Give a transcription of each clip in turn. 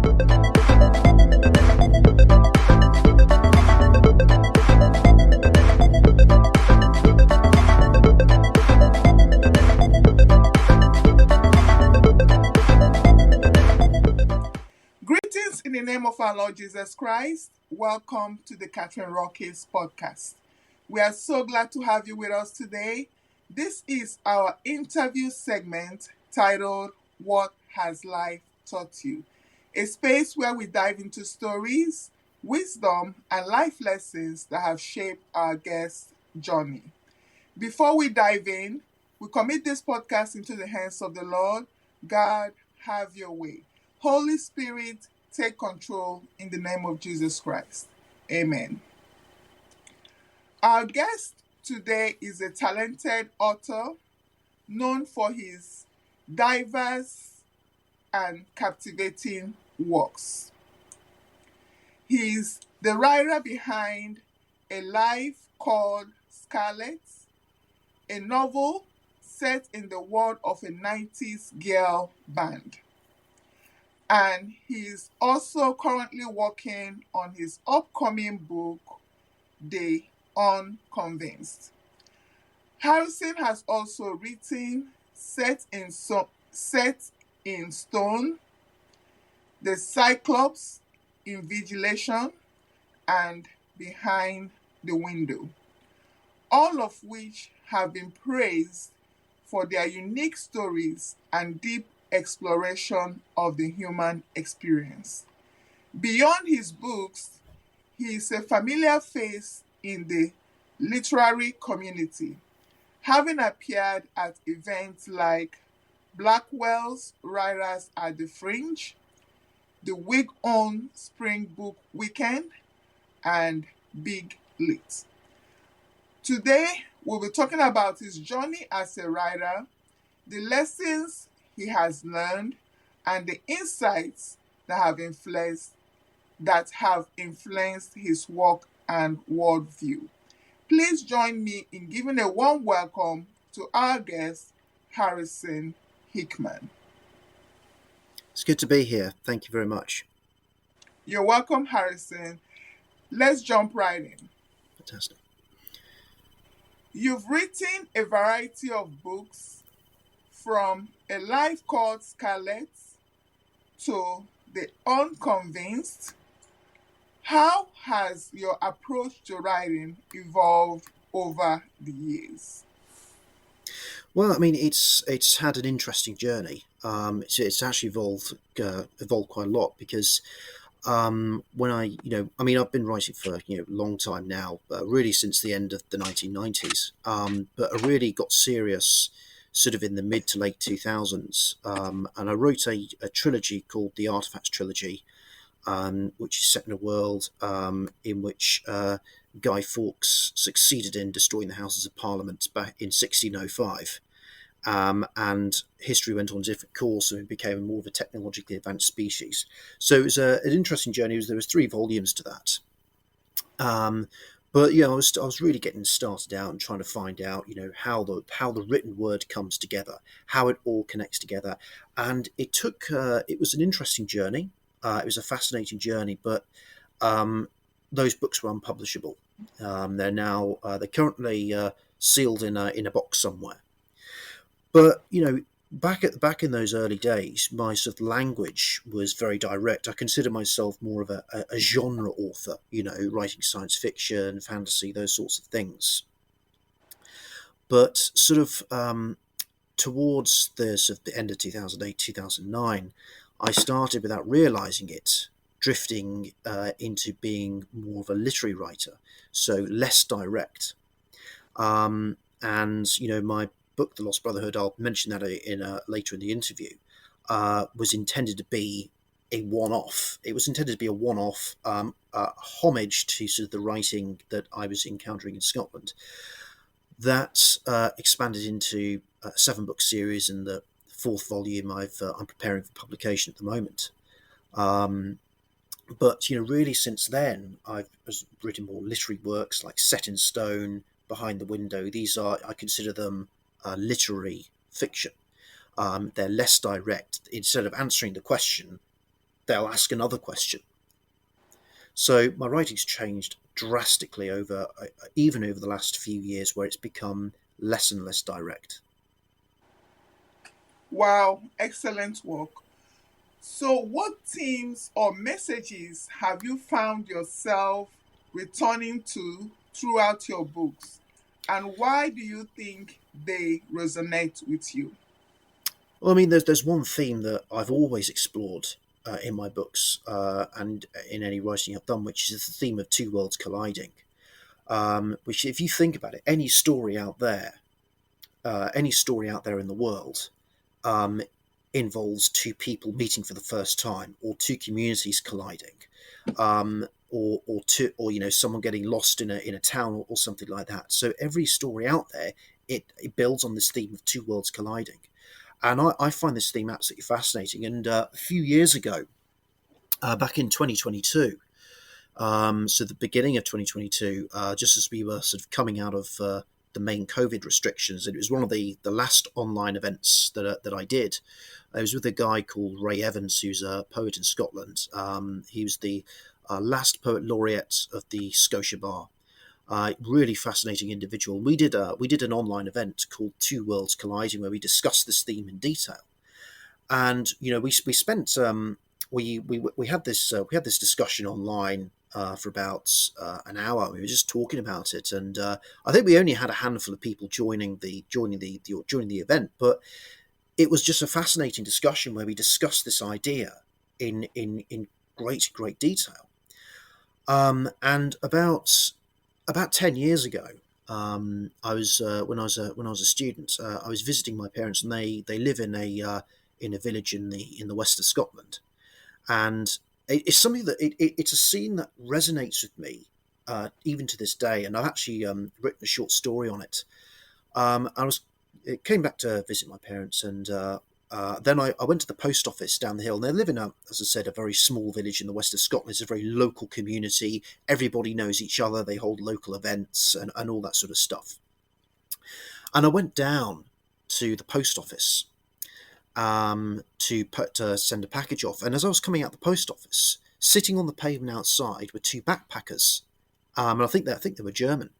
Greetings in the name of our Lord Jesus Christ. Welcome to the Rockies podcast. We are so glad to have you with us today. This is our interview segment titled, What Has Life Taught You? A space where we dive into stories, wisdom, and life lessons that have shaped our guest's journey. Before we dive in, we commit this podcast into the hands of the Lord. God, have your way. Holy Spirit, take control in the name of Jesus Christ. Amen. Our guest today is a talented author known for his diverse and captivating works. He's the writer behind A Life Called Scarlet, a novel set in the world of a 90s girl band. And he's also currently working on his upcoming book, The Unconvinced. Harrison has also written Set in Stone, The Cyclops, Invigilation, and Behind the Window, all of which have been praised for their unique stories and deep exploration of the human experience. Beyond his books, he is a familiar face in the literary community, having appeared at events like Blackwell's Writers at the Fringe, the Wig-On Spring Book Weekend, and Big Lit. Today, we'll be talking about his journey as a writer, the lessons he has learned, and the insights that have influenced his work and worldview. Please join me in giving a warm welcome to our guest, Harrison Hickman. It's good to be here. Thank you very much. You're welcome, Harrison. Let's jump right in. Fantastic. You've written a variety of books, from A Life Called Scarlet to The Unconvinced. How has your approach to writing evolved over the years? Well, I mean, it's had an interesting journey. It's actually evolved quite a lot because when I've been writing for a long time now, really since the end of the 1990s. But I really got serious sort of in the mid to late 2000s, and I wrote a trilogy called the Artifacts Trilogy, which is set in a world in which Guy Fawkes succeeded in destroying the Houses of Parliament back in 1605. And history went on a different course and it became more of a technologically advanced species. So it was an interesting journey. There was 3 volumes to that. But I was really getting started out and trying to find out, how the written word comes together, how it all connects together. And it was an interesting journey. It was a fascinating journey, but those books were unpublishable. They're currently sealed in a box somewhere. But back in those early days, my sort of language was very direct. I consider myself more of a genre author, writing science fiction, fantasy, those sorts of things. But sort of towards the end of 2008, 2009, I started, without realizing it, drifting into being more of a literary writer, so less direct. And my book, The Lost Brotherhood, I'll mention that later in the interview, was intended to be a one-off. It was intended to be a one-off homage to sort of the writing that I was encountering in Scotland. That expanded into a 7-book series, and the 4th volume I'm preparing for publication at the moment. But really since then, I've written more literary works like Set in Stone, Behind the Window. These I consider them literary fiction. They're less direct. Instead of answering the question, they'll ask another question. So my writing's changed drastically over even over the last few years, where it's become less and less direct. Wow, excellent work. So, what themes or messages have you found yourself returning to throughout your books? And why do you think they resonate with you? Well, I mean, there's one theme that I've always explored in my books and in any writing I've done, which is the theme of two worlds colliding. Which, if you think about it, any story out there in the world, um, involves two people meeting for the first time, or two communities colliding, or someone getting lost in a town, or something like that. So every story out there, it builds on this theme of two worlds colliding, and I find this theme absolutely fascinating. And a few years ago, back in 2022, so the beginning of 2022, just as we were sort of coming out of the main COVID restrictions, and it was one of the last online events that I did. I was with a guy called Ray Evans, who's a poet in Scotland. He was the last poet laureate of the Scotia Bar. Really fascinating individual. We did an online event called Two Worlds Colliding, where we discussed this theme in detail. And we spent we had this discussion online for about an hour. We were just talking about it, and I think we only had a handful of people joining the event, but it was just a fascinating discussion where we discussed this idea in great detail. And about 10 years ago, I was when I was a student, I was visiting my parents, and they live in a village in the west of Scotland, and it's something that it's a scene that resonates with me even to this day. And I've actually written a short story on it. It came back to visit my parents, and then I went to the post office down the hill. And they live in as I said, a very small village in the west of Scotland. It's a very local community. Everybody knows each other. They hold local events and all that sort of stuff. And I went down to the post office to send a package off. And as I was coming out the post office, sitting on the pavement outside were two backpackers, and I think they were German,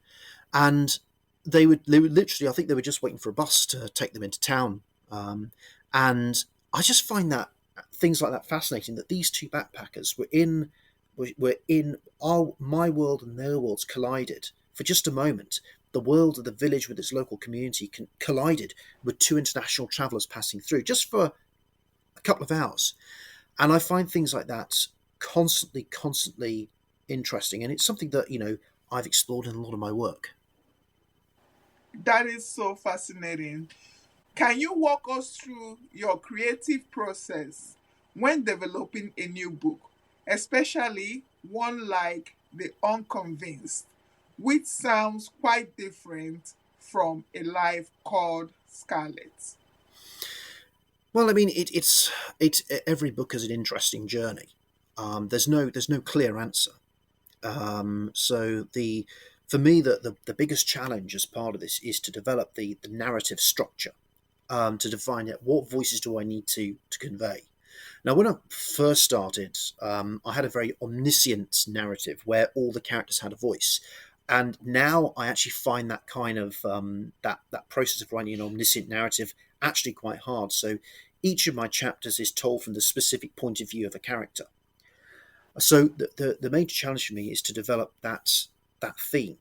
and they would literally, I think they were just waiting for a bus to take them into town. And I just find that things like that fascinating. That these two backpackers were in my world and their worlds collided for just a moment. The world of the village with its local community collided with two international travellers passing through just for a couple of hours. And I find things like that constantly interesting. And it's something that, I've explored in a lot of my work. That is so fascinating. Can you walk us through your creative process when developing a new book, especially one like The Unconvinced, which sounds quite different from A Life Called Scarlet? Well, I mean, it's every book is an interesting journey. There's no clear answer. So for me, the biggest challenge as part of this is to develop the narrative structure, to define it. What voices do I need to convey? Now, when I first started, I had a very omniscient narrative where all the characters had a voice, and now I actually find that kind of that process of writing an omniscient narrative actually quite hard. So each of my chapters is told from the specific point of view of a character. So the major challenge for me is to develop that theme.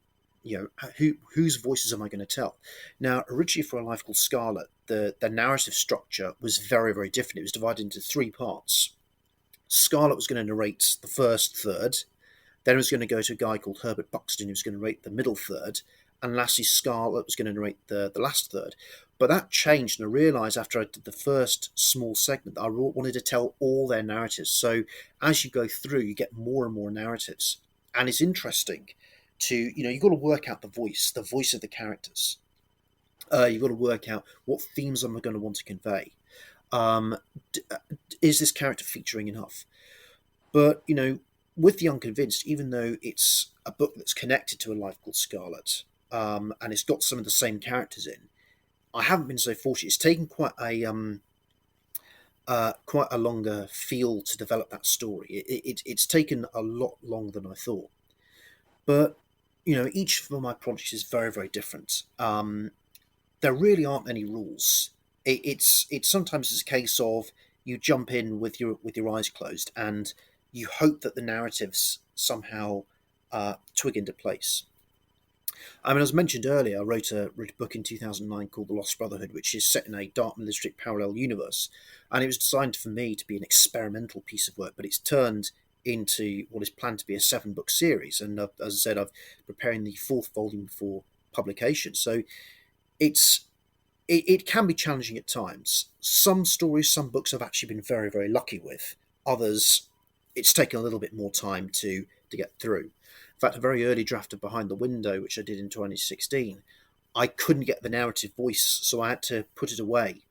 Whose voices am I going to tell? Now, originally for A Life Called Scarlet, the narrative structure was very different. It was divided into three parts. Scarlet was going to narrate the first third, then it was going to go to a guy called Herbert Buxton, who was going to narrate the middle third, and lastly Scarlet was going to narrate the last third. But that changed, and I realised after I did the first small segment that I wanted to tell all their narratives. So as you go through, you get more and more narratives, and it's interesting to you've got to work out the voice of the characters. You've got to work out what themes am I going to want to convey. Um, is this character featuring enough? But with The Unconvinced, even though it's a book that's connected to A Life Called Scarlet, and it's got some of the same characters in, I haven't been so fortunate. It's taken quite quite a longer feel to develop that story. It's taken a lot longer than I thought. But each of my projects is very, very different. There really aren't any rules. It's sometimes it's a case of you jump in with your eyes closed, and you hope that the narratives somehow twig into place. I mean, as mentioned earlier, I wrote a book in 2009 called The Lost Brotherhood, which is set in a dark militaristic parallel universe. And it was designed for me to be an experimental piece of work, but it's turned into what is planned to be a 7-book series. And as I said, I'm preparing the fourth volume for publication. So it's it can be challenging at times. Some stories, some books I've actually been very, very lucky with. Others, it's taken a little bit more time to get through. In fact, a very early draft of Behind the Window, which I did in 2016, I couldn't get the narrative voice, so I had to put it away,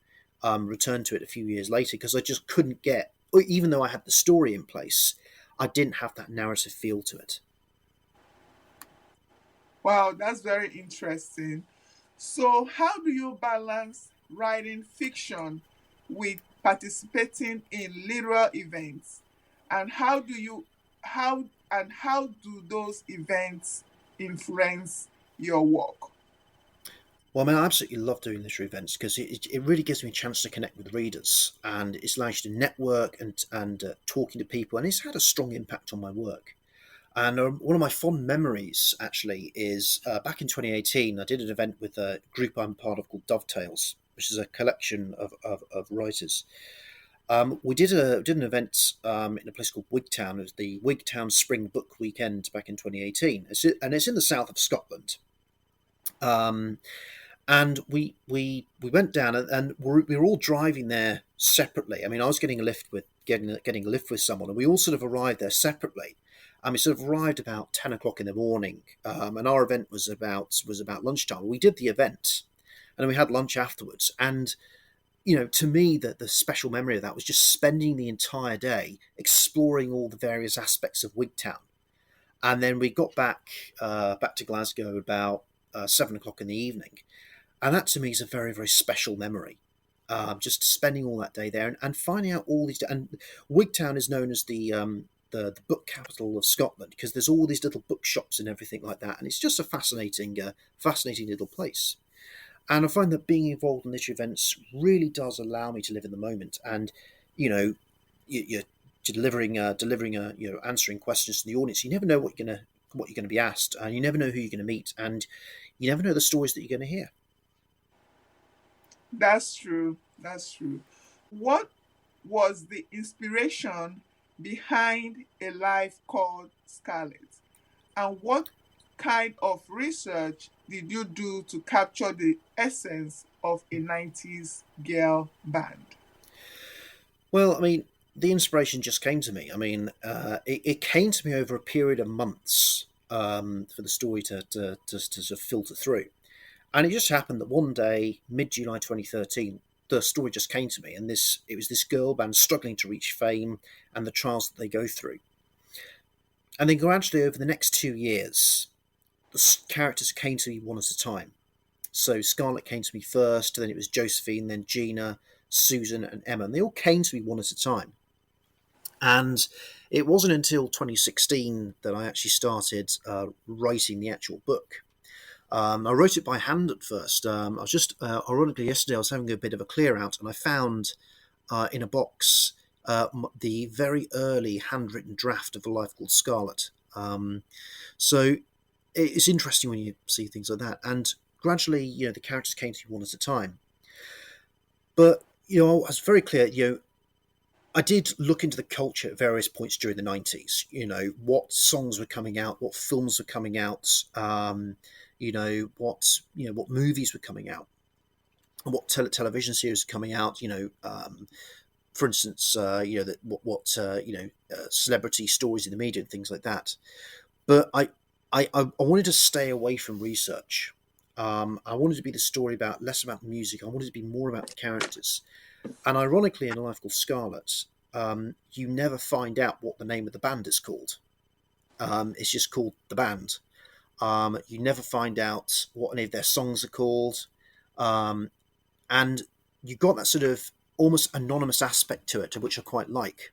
return to it a few years later, because I just couldn't get, even though I had the story in place, I didn't have that narrative feel to it. Wow, that's very interesting. So, how do you balance writing fiction with participating in literal events? And how do those events influence your work? Well, I mean, I absolutely love doing literary events because it really gives me a chance to connect with readers, and it's allows you to network and talking to people, and it's had a strong impact on my work. And one of my fond memories actually is back in 2018, I did an event with a group I'm part of called Dovetails, which is a collection of writers. We did an event in a place called Wigtown. It was the Wigtown Spring Book Weekend back in 2018, and it's in the south of Scotland. Um, and we went down and we were all driving there separately. I mean, I was getting a lift with someone, and we all sort of arrived there separately. And we sort of arrived about 10 o'clock in the morning, and our event was about lunchtime. We did the event, and then we had lunch afterwards. And to me, the special memory of that was just spending the entire day exploring all the various aspects of Wigtown. And then we got back to Glasgow about 7 o'clock in the evening, and that to me is a very, very special memory. Just spending all that day there and finding out all these. And Wigtown is known as the book capital of Scotland because there's all these little bookshops and everything like that, and it's just a fascinating little place. And I find that being involved in literary events really does allow me to live in the moment. And you're answering questions to the audience. You never know what you're gonna be asked, and you never know who you're gonna meet, and you never know the stories that you're gonna hear. That's true. That's true. What was the inspiration behind A Life Called Scarlet? And what kind of research did you do to capture the essence of a 90s girl band? Well, I mean, the inspiration just came to me. I mean, it came to me over a period of months for the story to sort of filter through. And it just happened that one day, mid July 2013, the story just came to me, and it was this girl band struggling to reach fame and the trials that they go through. And then gradually, over the next 2 years, the characters came to me one at a time. So Scarlett came to me first, then it was Josephine, then Gina, Susan, and Emma, and they all came to me one at a time. And it wasn't until 2016 that I actually started writing the actual book. I wrote it by hand at first. I was just, ironically, yesterday I was having a bit of a clear out, and I found in a box the very early handwritten draft of A Life Called Scarlet. So it's interesting when you see things like that. And gradually, the characters came to you one at a time. But, I was very clear, I did look into the culture at various points during the 90s. What songs were coming out, what films were coming out, what movies were coming out, and what television series were coming out. For instance, that celebrity stories in the media and things like that. But I wanted to stay away from research. I wanted to be the story less about music. I wanted to be more about the characters. And ironically, in A Life Called Scarlet, you never find out what the name of the band is called. It's just called The Band. You never find out what any of their songs are called. And you got that sort of almost anonymous aspect to it, which I quite like,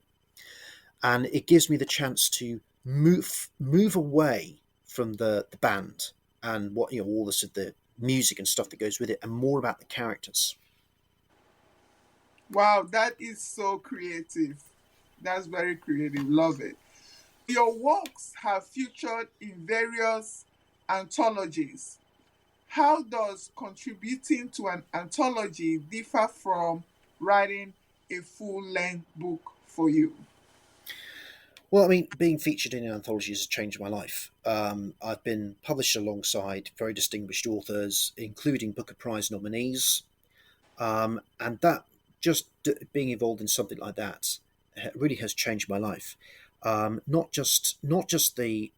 and it gives me the chance to move away from the band and what all this the music and stuff that goes with it, and more about the characters. Wow, that is so creative. That's very creative. Love it. Your works have featured in various anthologies. How does contributing to an anthology differ from writing a full length book for you? Well, I mean, being featured in anthologies has changed my life. I've been published alongside very distinguished authors, including Booker Prize nominees, and that being involved in something like that really has changed my life. Not just the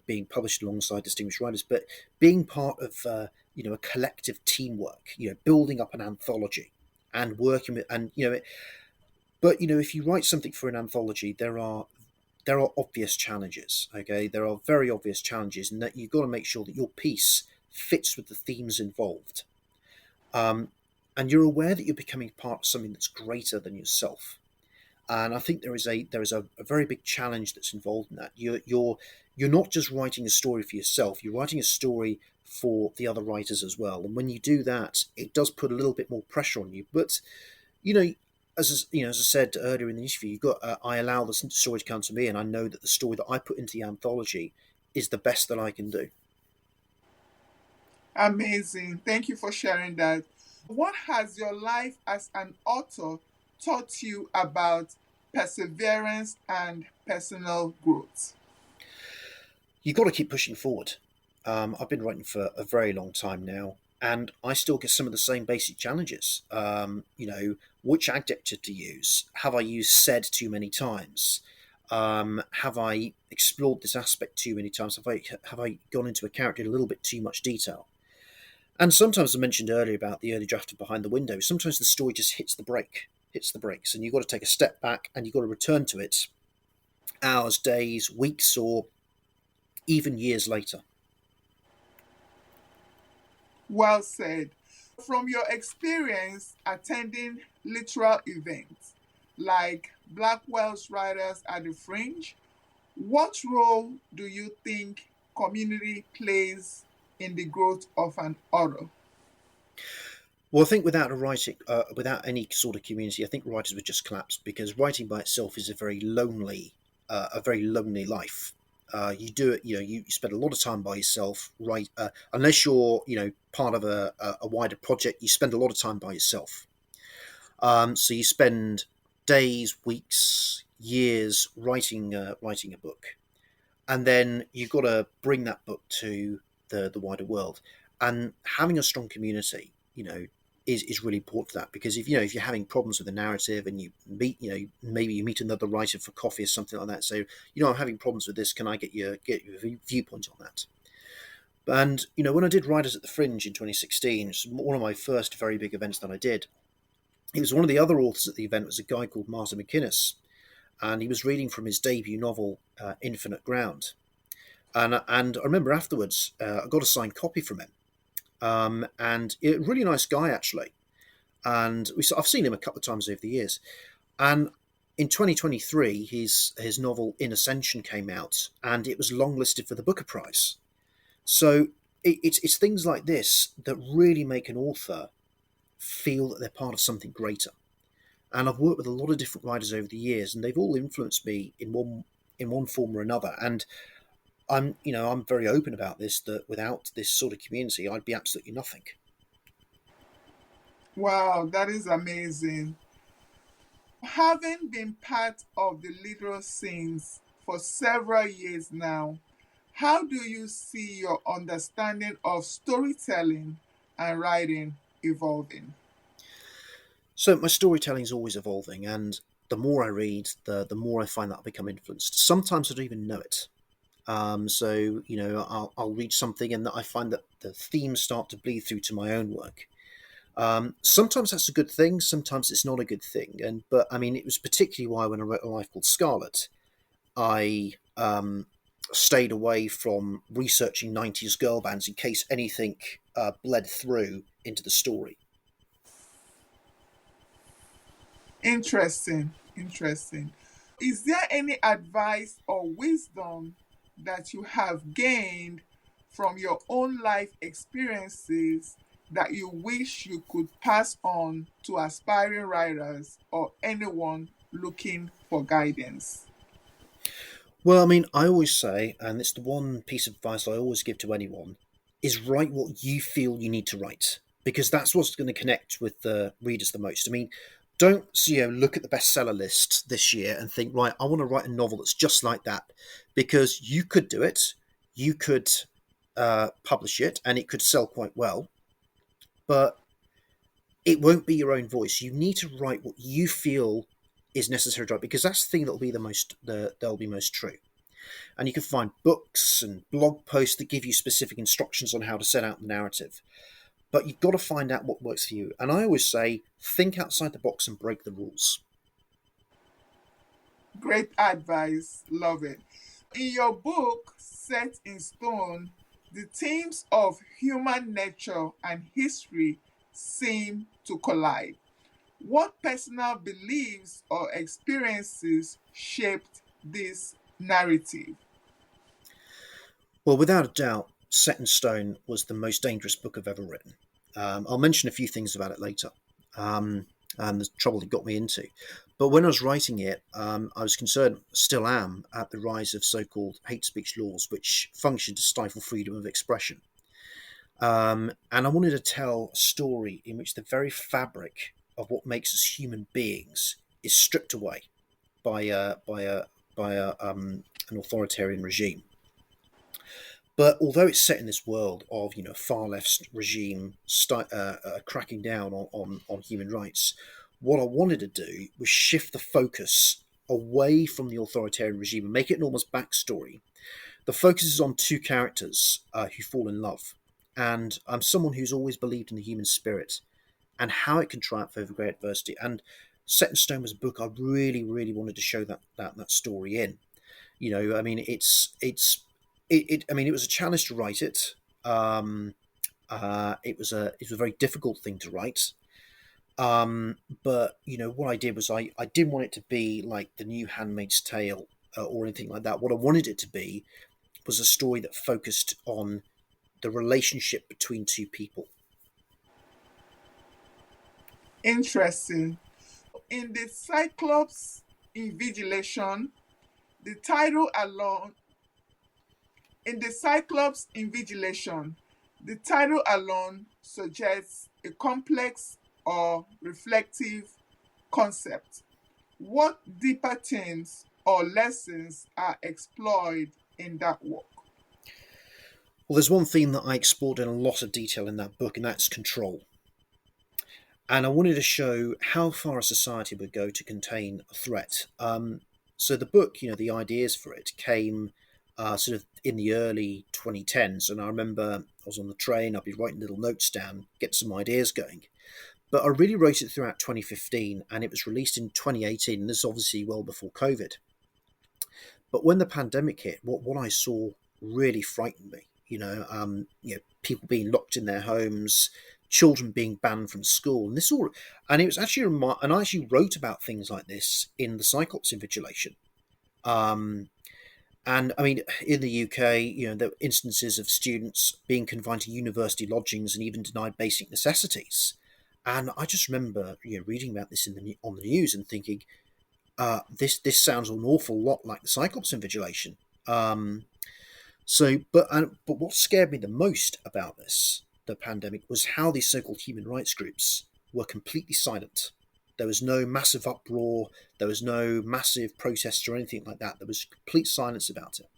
being published alongside distinguished writers, but being part of a collective teamwork. Building up an anthology and working with and but if you write something for an anthology, there are obvious challenges. Okay, there are very obvious challenges, and that you've got to make sure that your piece fits with the themes involved. Um, and you're aware that you're becoming part of something that's greater than yourself. And I think there is a very big challenge that's involved in that. You're not just writing a story for yourself. You're writing a story for the other writers as well. And when you do that, it does put a little bit more pressure on you. But you know, as I said earlier in the interview, you've got I allow the story to come to me, and I know that the story that I put into the anthology is the best that I can do. Amazing. Thank you for sharing that. What has your life as an author taught you about perseverance and personal growth? You've got to keep pushing forward. I've been writing for a very long time now, and I still get some of the same basic challenges. Which adjective to use? Have I used said too many times? Have I explored this aspect too many times? Have I gone into a character in a little bit too much detail? And sometimes I mentioned earlier about the early draft of Behind the Window. Sometimes the story just hits the brakes, and you've got to take a step back and you've got to return to it hours, days, weeks, or even years later. Well said. From your experience attending literal events like Blackwell's Writers at the Fringe, what role do you think community plays in the growth of an author? Well, I think without any sort of community, I think writers would just collapse because writing by itself is a very lonely life. You do it, you spend a lot of time by yourself, right? Unless you're, part of a wider project, you spend a lot of time by yourself. So you spend days, weeks, years writing a book, and then you've got to bring that book to the wider world. And having a strong community, is really important for that, because if you're having problems with the narrative and you meet, maybe you meet another writer for coffee or something like that, so I'm having problems with this, can I get your viewpoint on that? And when I did Writers at the Fringe in 2016, it's one of my first very big events that I did. It was one of the other authors at the event was a guy called Martin McInnes, and he was reading from his debut novel, Infinite Ground. And I remember afterwards, I got a signed copy from him, and a really nice guy actually. And I've seen him a couple of times over the years. And in 2023, his novel In Ascension came out, and it was longlisted for the Booker Prize. So it's things like this that really make an author feel that they're part of something greater. And I've worked with a lot of different writers over the years, and they've all influenced me in one form or another. And I'm very open about this, that without this sort of community, I'd be absolutely nothing. Wow, that is amazing. Having been part of the literal scenes for several years now, how do you see your understanding of storytelling and writing evolving? So my storytelling is always evolving, and the more I read, the more I find that I become influenced. Sometimes I don't even know it. So I'll read something, and I find that the themes start to bleed through to my own work. Sometimes that's a good thing. Sometimes it's not a good thing. But I mean, it was particularly why when I wrote A Life Called Scarlet, I stayed away from researching 90s girl bands in case anything bled through into the story. Interesting. Interesting. Is there any advice or wisdom that you have gained from your own life experiences that you wish you could pass on to aspiring writers or anyone looking for guidance? Well, I mean, I always say, and it's the one piece of advice I always give to anyone, is write what you feel you need to write because that's what's going to connect with the readers the most. I mean, don't look at the bestseller list this year and think, right, I want to write a novel that's just like that, because you could do it, you could publish it, and it could sell quite well, but it won't be your own voice. You need to write what you feel is necessary to write because that's the thing that'll be that'll be most true. And you can find books and blog posts that give you specific instructions on how to set out the narrative. But you've got to find out what works for you. And I always say, think outside the box and break the rules. Great advice. Love it. In your book, Set in Stone, the themes of human nature and history seem to collide. What personal beliefs or experiences shaped this narrative? Well, without a doubt, Set in Stone was the most dangerous book I've ever written. I'll mention a few things about it later, and the trouble it got me into. But when I was writing it, I was concerned, still am, at the rise of so called hate speech laws, which function to stifle freedom of expression. And I wanted to tell a story in which the very fabric of what makes us human beings is stripped away by an authoritarian regime. But although it's set in this world of far left regime cracking down on human rights, what I wanted to do was shift the focus away from the authoritarian regime and make it an almost backstory. The focus is on two characters who fall in love, and I'm someone who's always believed in the human spirit and how it can triumph over great adversity. And Set in Stone was a book I really, really wanted to show that story in. I mean, I mean, it was a challenge to write it. It was a very difficult thing to write. But what I did was I didn't want it to be like the new Handmaid's Tale or anything like that. What I wanted it to be was a story that focused on the relationship between two people. Interesting. In the Cyclops Invigilation, the title alone in the Cyclops Invigilation, the title alone suggests a complex or reflective concept. What deeper themes or lessons are explored in that work? Well, there's one theme that I explored in a lot of detail in that book, and that's control. And I wanted to show how far a society would go to contain a threat. So the book, the ideas for it came sort of in the early 2010s, and I remember I was on the train, I'd be writing little notes down, get some ideas going. But I really wrote it throughout 2015, and it was released in 2018, and this is obviously well before COVID. But when the pandemic hit, what I saw really frightened me. People being locked in their homes, children being banned from school, and and it was actually and I actually wrote about things like this in the Cyclops Invigilation. Um, and I mean, in the UK, there were instances of students being confined to university lodgings and even denied basic necessities. And I just remember, reading about this on the news and thinking, this sounds an awful lot like the Cyclops Invigilation. But what scared me the most about the pandemic, was how these so-called human rights groups were completely silent. There was no massive uproar. There was no massive protests or anything like that. There was complete silence about it.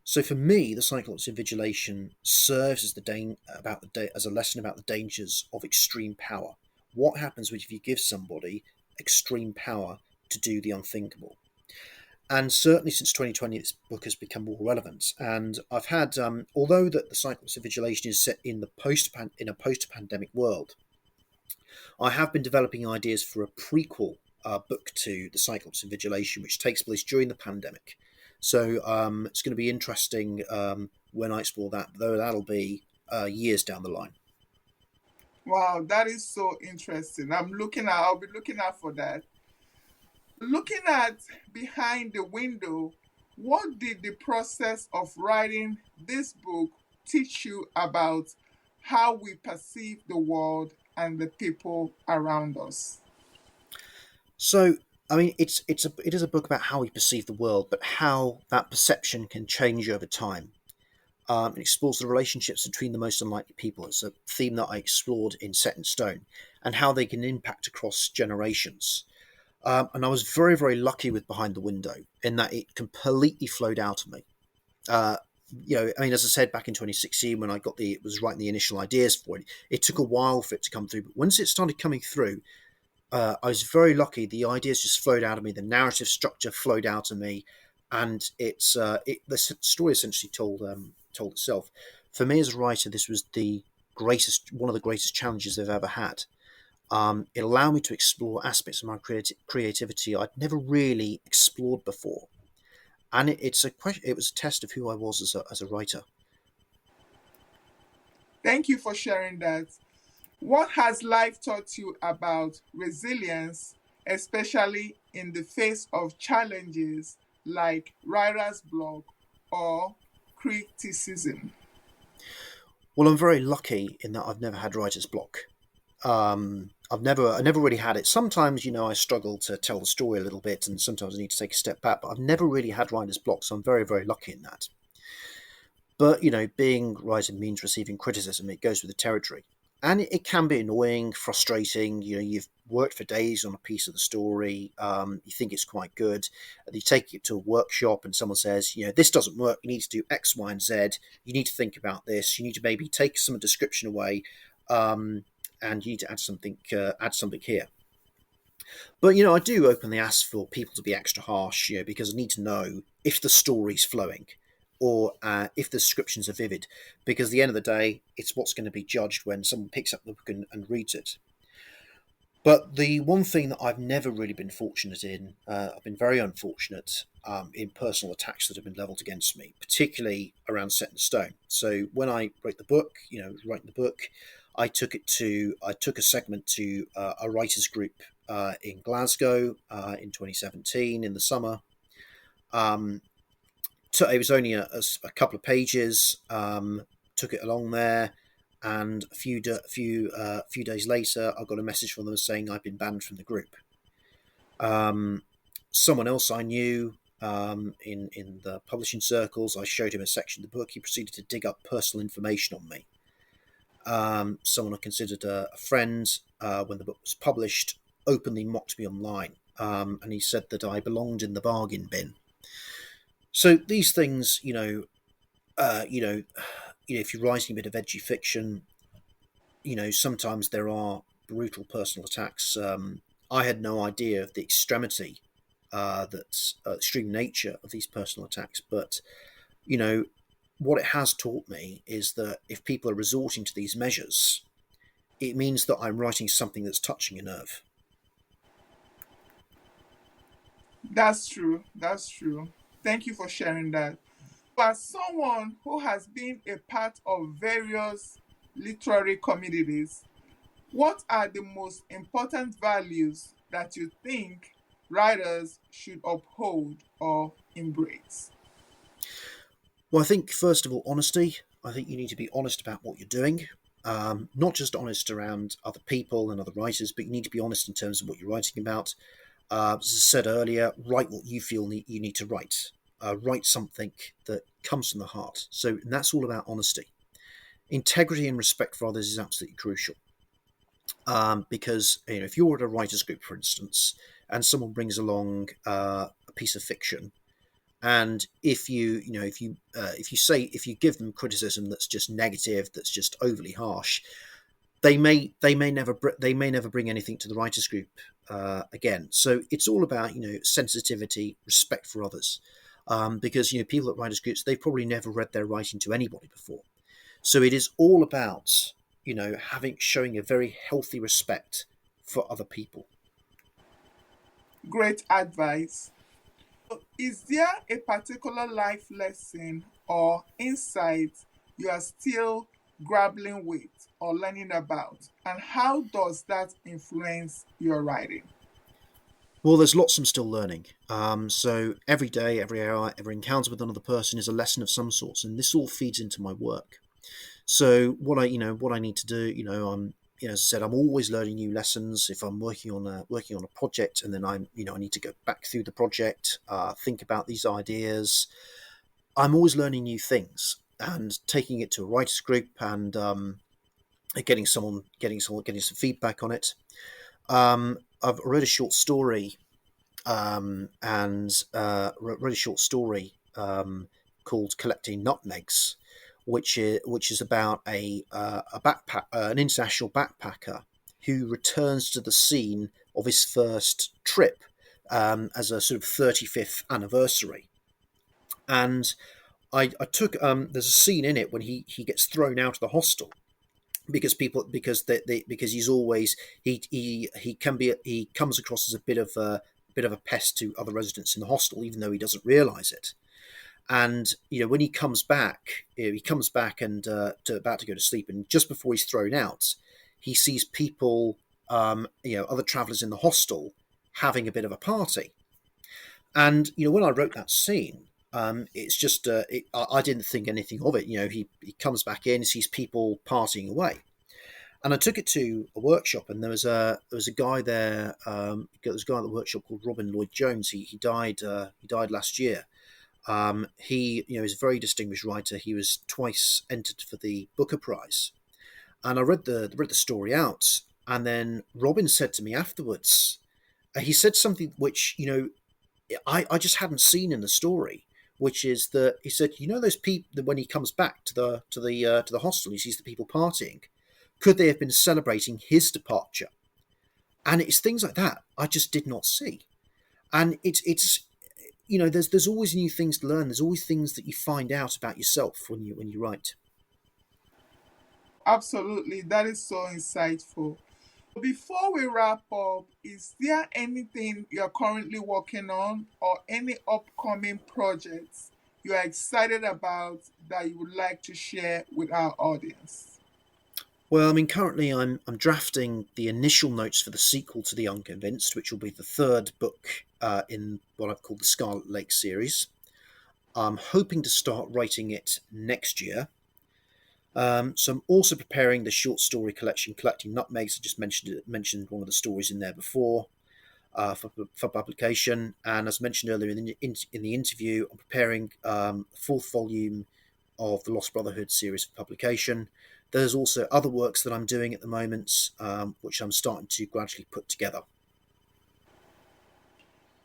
So for me, the Cyclops Invigilation serves as as a lesson about the dangers of extreme power. What happens if you give somebody extreme power to do the unthinkable? And certainly since 2020, this book has become more relevant. And I've had, although that the Cyclops Invigilation is set in in a post-pandemic world, I have been developing ideas for a prequel book to the Cyclops Invigilation, which takes place during the pandemic. So it's going to be interesting when I explore that, though that'll be years down the line. Wow, that is so interesting. I'll be looking out for that. Looking at behind the window, what did the process of writing this book teach you about how we perceive the world and the people around us? So, I mean, it is a book about how we perceive the world, but how that perception can change over time. It explores the relationships between the most unlikely people. It's a theme that I explored in Set in Stone, and how they can impact across generations. And I was very, very lucky with Behind the Window in that it completely flowed out of me. Uh, I mean, as I said back in 2016, when I was writing the initial ideas for it, it took a while for it to come through. But once it started coming through, I was very lucky. The ideas just flowed out of me. The narrative structure flowed out of me, and the story essentially told itself. For me as a writer, this was the greatest one of the greatest challenges I've ever had. It allowed me to explore aspects of my creativity I'd never really explored before, and it's a question. It was a test of who I was as a writer. Thank you for sharing that. What has life taught you about resilience, especially in the face of challenges like writer's block or criticism? Well, I'm very lucky in that I've never had writer's block. I never really had it. Sometimes, I struggle to tell the story a little bit, and sometimes I need to take a step back. But I've never really had writer's block, so I'm very, very lucky in that. But being writer means receiving criticism. It goes with the territory, and it can be annoying, frustrating. You've worked for days on a piece of the story. You think it's quite good, and you take it to a workshop, and someone says, this doesn't work. You need to do X, Y, and Z. You need to think about this. You need to maybe take some description away. And you need to add something here. But I do openly ask for people to be extra harsh, because I need to know if the story's flowing, or if the descriptions are vivid, because at the end of the day, it's what's going to be judged when someone picks up the book and reads it. But the one thing that I've never really been fortunate in, I've been very unfortunate in personal attacks that have been levelled against me, particularly around Set in Stone. So when I wrote the book, writing the book, I took a segment to a writers group in Glasgow in 2017 in the summer. Um, so it was only a couple of pages. Took it along there, and a few days later, I got a message from them saying I'd been banned from the group. Um, Someone else I knew in the publishing circles, I showed him a section of the book. He proceeded to dig up personal information on me. Someone I considered a friend when the book was published openly mocked me online, and he said that I belonged in the bargain bin. So these things, if you're writing a bit of edgy fiction, sometimes there are brutal personal attacks. I had no idea of the extremity, that extreme nature of these personal attacks, but you know, what it has taught me is that if people are resorting to these measures, it means that I'm writing something that's touching a nerve. That's true. That's true. Thank you for sharing that. As someone who has been a part of various literary communities, what are the most important values that you think writers should uphold or embrace? Well, I think first of all, honesty. I think you need to be honest about what you're doing. Not just honest around other people and other writers, but you need to be honest in terms of what you're writing about. As I said earlier, write what you feel you need to write. Write something that comes from the heart. And that's all about honesty. Integrity and respect for others is absolutely crucial. Because if you're at a writers group, for instance, and someone brings along a piece of fiction, and if you give them criticism that's just negative, that's just overly harsh, they may never bring anything to the writers group again. So it's all about sensitivity, respect for others, because people at writers groups, they've probably never read their writing to anybody before. So it is all about having showing a very healthy respect for other people. Great advice. Is there a particular life lesson or insight you are still grappling with, or learning about? And how does that influence your writing? Well, there's lots I'm still learning. So every day, every hour, every encounter with another person is a lesson of some sorts, and this all feeds into my work. So what I need to do, as I said, I'm always learning new lessons. If I'm working on a project, and then I need to go back through the project, think about these ideas. I'm always learning new things and taking it to a writers group and getting some feedback on it. I've read a short story and read a short story called "Collecting Nutmegs," which is about an international backpacker who returns to the scene of his first trip as a sort of 35th anniversary. And I took there's a scene in it when he gets thrown out of the hostel because people because he's always he comes across as a bit of a pest to other residents in the hostel, even though he doesn't realise it. And when he comes back and about to go to sleep, and just before he's thrown out, he sees people, other travellers in the hostel having a bit of a party. And when I wrote that scene, it's just I didn't think anything of it. He comes back in, sees people partying away, and I took it to a workshop, and there was a guy there. There was a guy at the workshop called Robin Lloyd Jones. He died last year. He is a very distinguished writer. He was twice entered for the Booker Prize, and I read the story out, and then Robin said to me afterwards. He said something which I just hadn't seen in the story, which is that he said, those people that when he comes back to the hostel, he sees the people partying. Could they have been celebrating his departure? And it's things like that I just did not see. And it's there's always new things to learn. There's always things that you find out about yourself when you write. Absolutely, that is so insightful. Before we wrap up, is there anything you're currently working on or any upcoming projects you are excited about that you would like to share with our audience? Well, I mean, currently I'm drafting the initial notes for the sequel to The Unconvinced, which will be the third book in what I've called the Scarlet Lake series. I'm hoping to start writing it next year. So I'm also preparing the short story collection, Collecting Nutmegs. I just mentioned one of the stories in there before for publication. And as mentioned earlier in the interview, I'm preparing the fourth volume of the Lost Brotherhood series for publication. There's also other works that I'm doing at the moment, which I'm starting to gradually put together.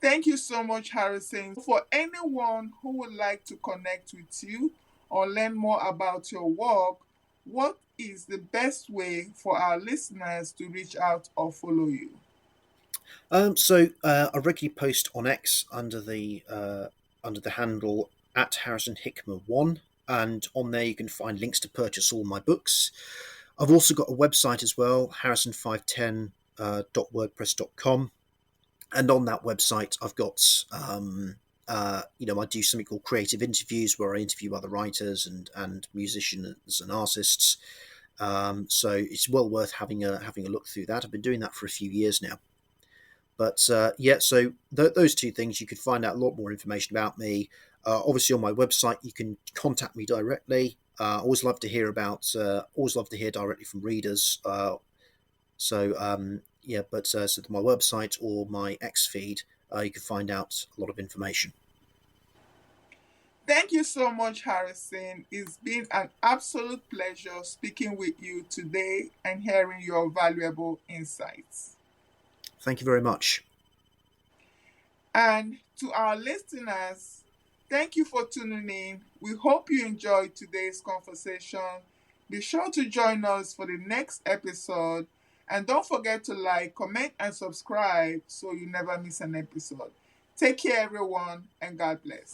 Thank you so much, Harrison. For anyone who would like to connect with you or learn more about your work, what is the best way for our listeners to reach out or follow you? I regularly post on X under the handle at Harrison Hickman 1, and on there you can find links to purchase all my books. I've also got a website as well, harrison510.wordpress.com, and on that website I've got I do something called creative interviews where I interview other writers and musicians and artists. So it's well worth having a look through that. I've been doing that for a few years now. But so those two things, you could find out a lot more information about me. Obviously, on my website, you can contact me directly. Always love to hear directly from readers. So my website or my X feed, you can find out a lot of information. Thank you so much, Harrison. It's been an absolute pleasure speaking with you today and hearing your valuable insights. Thank you very much. And to our listeners, thank you for tuning in. We hope you enjoyed today's conversation. Be sure to join us for the next episode. And don't forget to like, comment, and subscribe so you never miss an episode. Take care, everyone, and God bless.